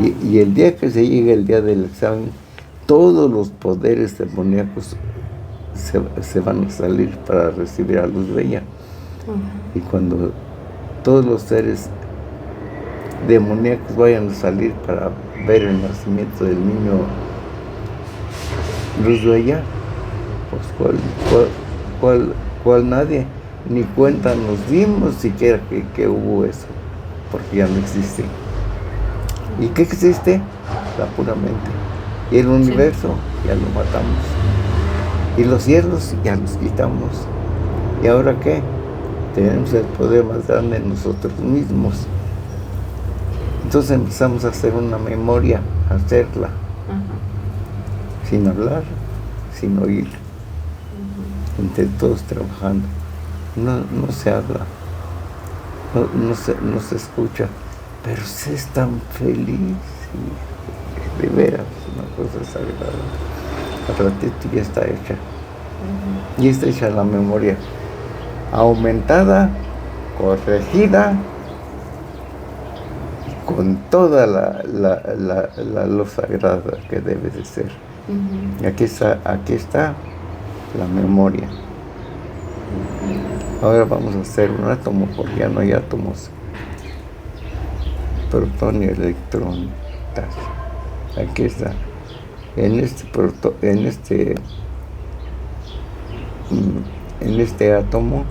Y el día que se llegue el día del examen, todos los poderes demoníacos se van a salir para recibir a luz bella. Y cuando todos los seres demoníacos vayan a salir para ver el nacimiento del niño luz bella, pues cuál nadie, ni cuenta nos dimos siquiera que hubo eso, porque ya no existe. ¿Y qué existe? La pura mente. Y el universo ya lo matamos. Y los cielos ya los quitamos. ¿Y ahora qué? Tenemos el poder más grande en nosotros mismos. Entonces empezamos a hacer una memoria, a hacerla, sin hablar, sin oír, entre todos trabajando. No se habla, no se escucha, pero se es tan feliz, y de veras, una cosa sagrada. Al ratito ya está hecha. Y está hecha la memoria, aumentada, corregida, con toda la luz sagrada que debe de ser. Y aquí está la memoria. Ahora vamos a hacer un átomo, porque ya no hay átomos. Protón y electrón. Aquí está. En este átomo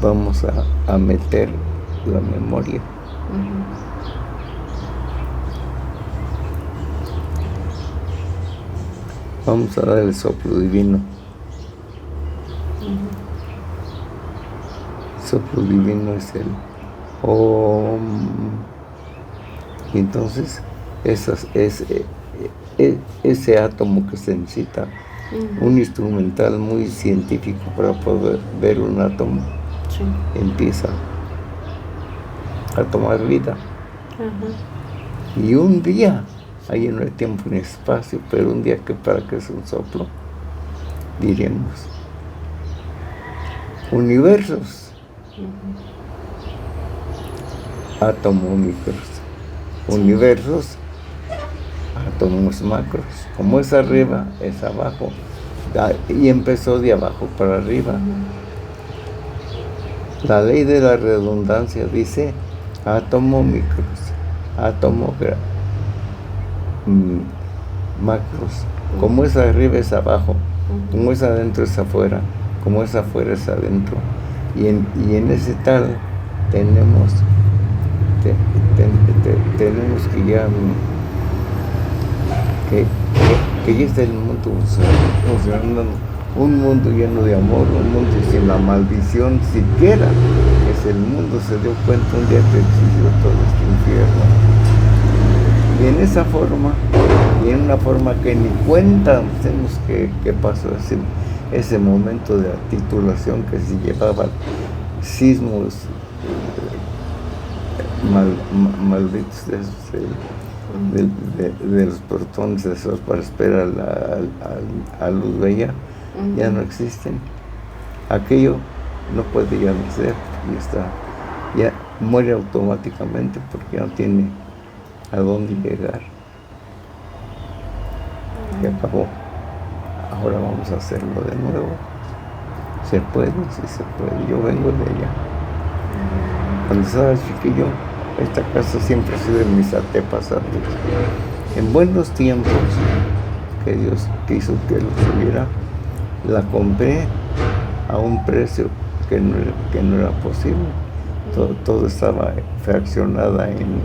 vamos a meter la memoria. Vamos a dar el soplo divino. El soplo divino es el Om. Y entonces ese átomo que se necesita, un instrumental muy científico para poder ver un átomo, empieza a tomar vida. Y un día, ahí no hay tiempo ni espacio, pero un día que para que es un soplo, diremos universos, átomos micros, universos, átomos macros. Como es arriba, es abajo. Y empezó de abajo para arriba. La ley de la redundancia dice átomo micros, átomo macros. Como es arriba es abajo, como es adentro es afuera, como es afuera es adentro. Y en ese tal tenemos que ya que ya está el mundo funcionando, un mundo lleno de amor, un mundo sin la maldición siquiera. Es el mundo se dio cuenta un día que existió todo este infierno. Y en esa forma, y en una forma que ni cuenta tenemos que pasó ese momento de titulación que se llevaba sismos malditos de los protones esos para esperar a luz bella, ya no existen. Aquello no puede ya nacer, ya muere automáticamente porque ya no tiene a dónde llegar. Y acabó. Ahora vamos a hacerlo de nuevo. Se puede, sí se puede. Yo vengo de allá. Cuando estaba chiquillo, esta casa siempre ha sido de mis antepasados. En buenos tiempos, que Dios quiso que lo subiera, la compré a un precio que no era posible. Todo estaba fraccionada en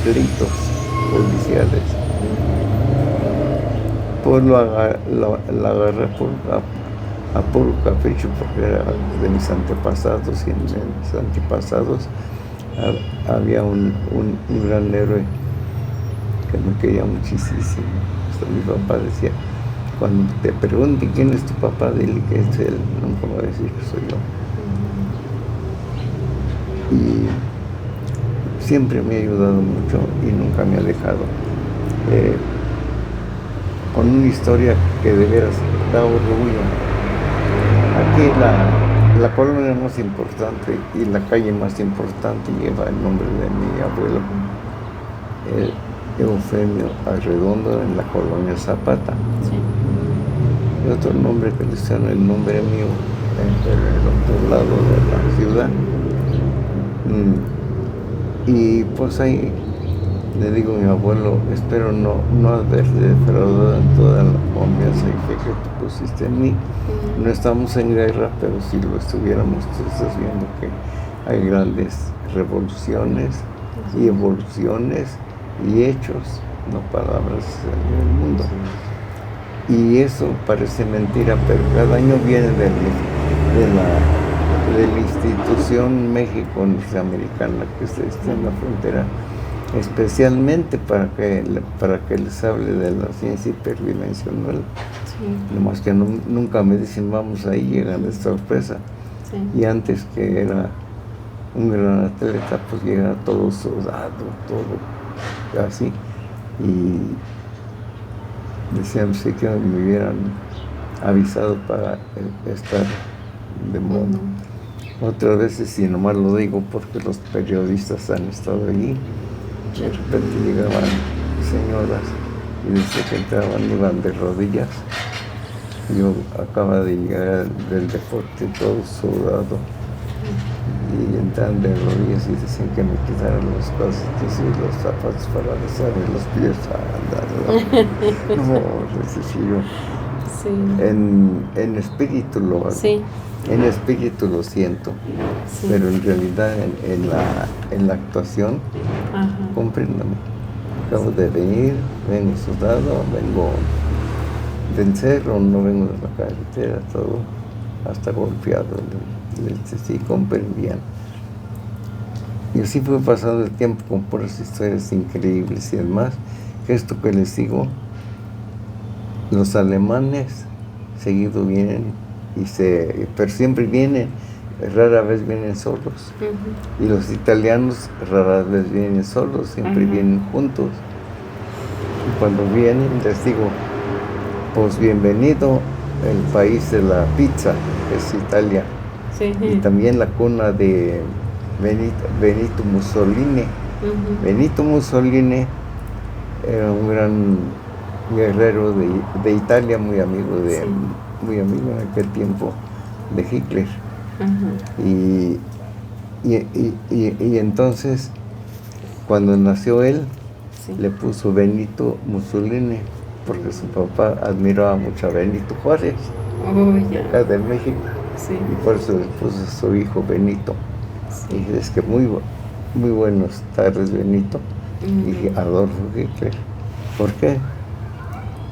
pleitos judiciales. Pues la agarré a puro capricho, porque era de mis antepasados, y en mis antepasados había un gran héroe que me quería muchísimo. Hasta mi papá decía, cuando te pregunten quién es tu papá, dile que es él, nunca va a decir que soy yo. Y siempre me ha ayudado mucho y nunca me ha dejado. Con una historia que de veras da orgullo. Aquí la colonia más importante y la calle más importante lleva el nombre de mi abuelo. Eufemio Arredondo en la colonia Zapata. Sí. Y otro nombre que le hicieron el nombre mío en el otro lado de la ciudad. Y pues ahí le digo a mi abuelo, espero no haberte defraudado en toda la confianza y fe que tú pusiste en mí. No estamos en guerra, pero si lo estuviéramos, tú estás viendo que hay grandes revoluciones y evoluciones y hechos, no palabras en el mundo. Y eso parece mentira, pero cada año viene de la institución México-Norteamericana que está en la frontera, especialmente para que les hable de la ciencia hiperdimensional. Sí. Nomás que nunca me dicen vamos ahí, llegan de sorpresa. Sí. Y antes que era un gran atleta, pues llega todo sudado, todo así. Y decían sí que me hubieran avisado para estar de modo. Otras veces, si nomás lo digo porque los periodistas han estado allí, de repente llegaban señoras y desde que entraban iban de rodillas. Yo acaba de llegar del deporte todo sudado y entran de rodillas y dicen que me quitaran los calcetines y los zapatos para besarme los pies a andar. No, necesito. Sí. En espíritu lo hago. Sí. En espíritu lo siento, sí. Pero en realidad en la actuación, compréndame. Acabo de venir, vengo sudado, vengo del cerro, no vengo de la carretera, todo hasta golpeado. Sí, comprendían. Y así fue pasando el tiempo con puras historias increíbles y demás. Esto que les digo, los alemanes seguido vienen, pero siempre vienen, rara vez vienen solos. Y los italianos rara vez vienen solos, siempre vienen juntos. Y cuando vienen les digo, pues bienvenido el país de la pizza, que es Italia. Sí. Y también la cuna de Benito Mussolini. Benito Mussolini era un gran guerrero de Italia, muy amigo en aquel tiempo de Hitler. Y entonces, cuando nació él, le puso Benito Mussolini, porque su papá admiraba mucho a Benito Juárez, de acá de México. Sí. Y por eso le puso a su hijo Benito. Sí. Y dije, es que muy buenos tardes, Benito. Y dije, Adolfo Hitler. ¿Por qué?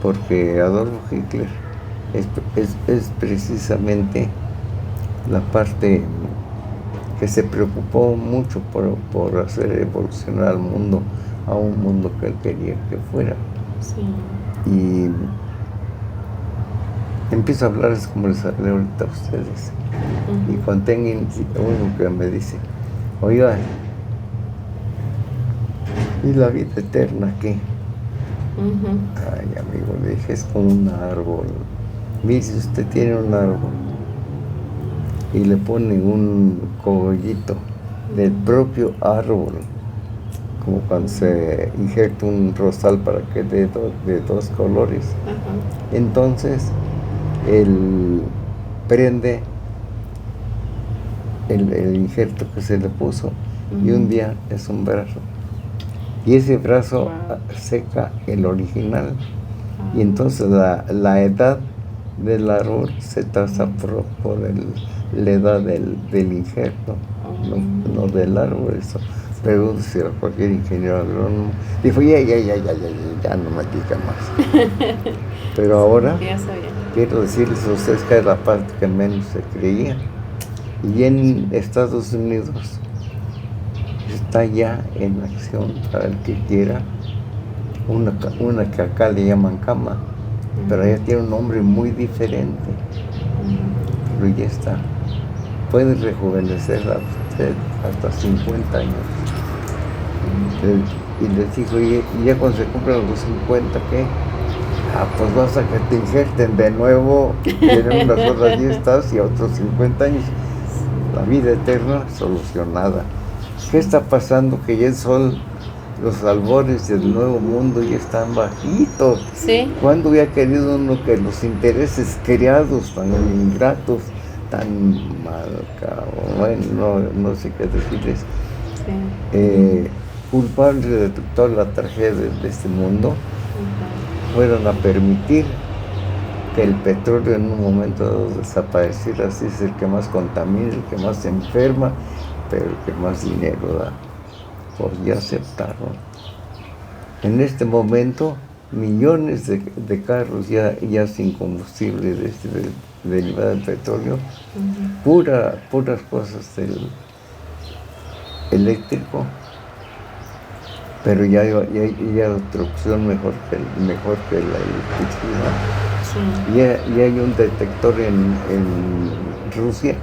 Porque Adolfo Hitler es precisamente la parte que se preocupó mucho por hacer evolucionar al mundo a un mundo que él quería que fuera. Sí. Y empiezo a hablarles como les hablé ahorita a ustedes. Y cuando tengan uno que me dice, oiga, ¿y la vida eterna qué? Ay, amigo, le dije, es como un árbol. Mire, si usted tiene un árbol y le pone un cogollito del propio árbol, como cuando se injerta un rosal para que dé de dos colores, entonces él prende el injerto que se le puso y un día es un brazo. Y ese brazo seca el original. Y entonces la edad del árbol se tasa por la edad del injerto, no del árbol. Eso. Pregúntese a cualquier ingeniero agrónomo. Dijo, ya no me diga más. Pero ahora, quiero decirles a ustedes que es la parte que menos se creía. Y en Estados Unidos está ya en acción, para el que quiera, una que acá le llaman cama, pero ella tiene un nombre muy diferente, pero ya está. Puede rejuvenecerla usted hasta 50 años. Y les dijo, y ya cuando se cumplen los 50, ¿qué? Pues vas a que te injerten de nuevo, tienen unas otras 10 y a otros 50 años. La vida eterna solucionada. ¿Qué está pasando? Que ya el sol los albores del nuevo mundo ya están bajitos. Sí. ¿Cuándo hubiera querido uno que los intereses creados tan ingratos, tan mal, bueno, no sé qué decirles, Sí. culpables de toda la tragedia de este mundo, fueron a permitir que el petróleo en un momento dado desapareciera? Así es el que más contamina, el que más enferma, pero el que más dinero da. Por ya aceptaron. En este momento, millones de carros ya sin combustible derivado del petróleo, puras cosas del eléctrico, pero ya hay otra opción mejor que la electricidad. Sí. Y hay un detector en Rusia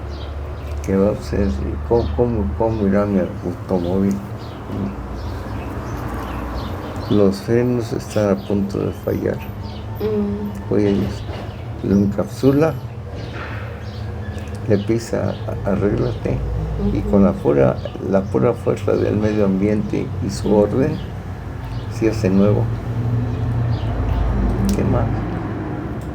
que va a ser cómo irá mi automóvil. Los frenos están a punto de fallar. Pues lo encapsula, le pisa, arréglate, y con la pura fuerza del medio ambiente y su orden, se hace nuevo. ¿Qué más?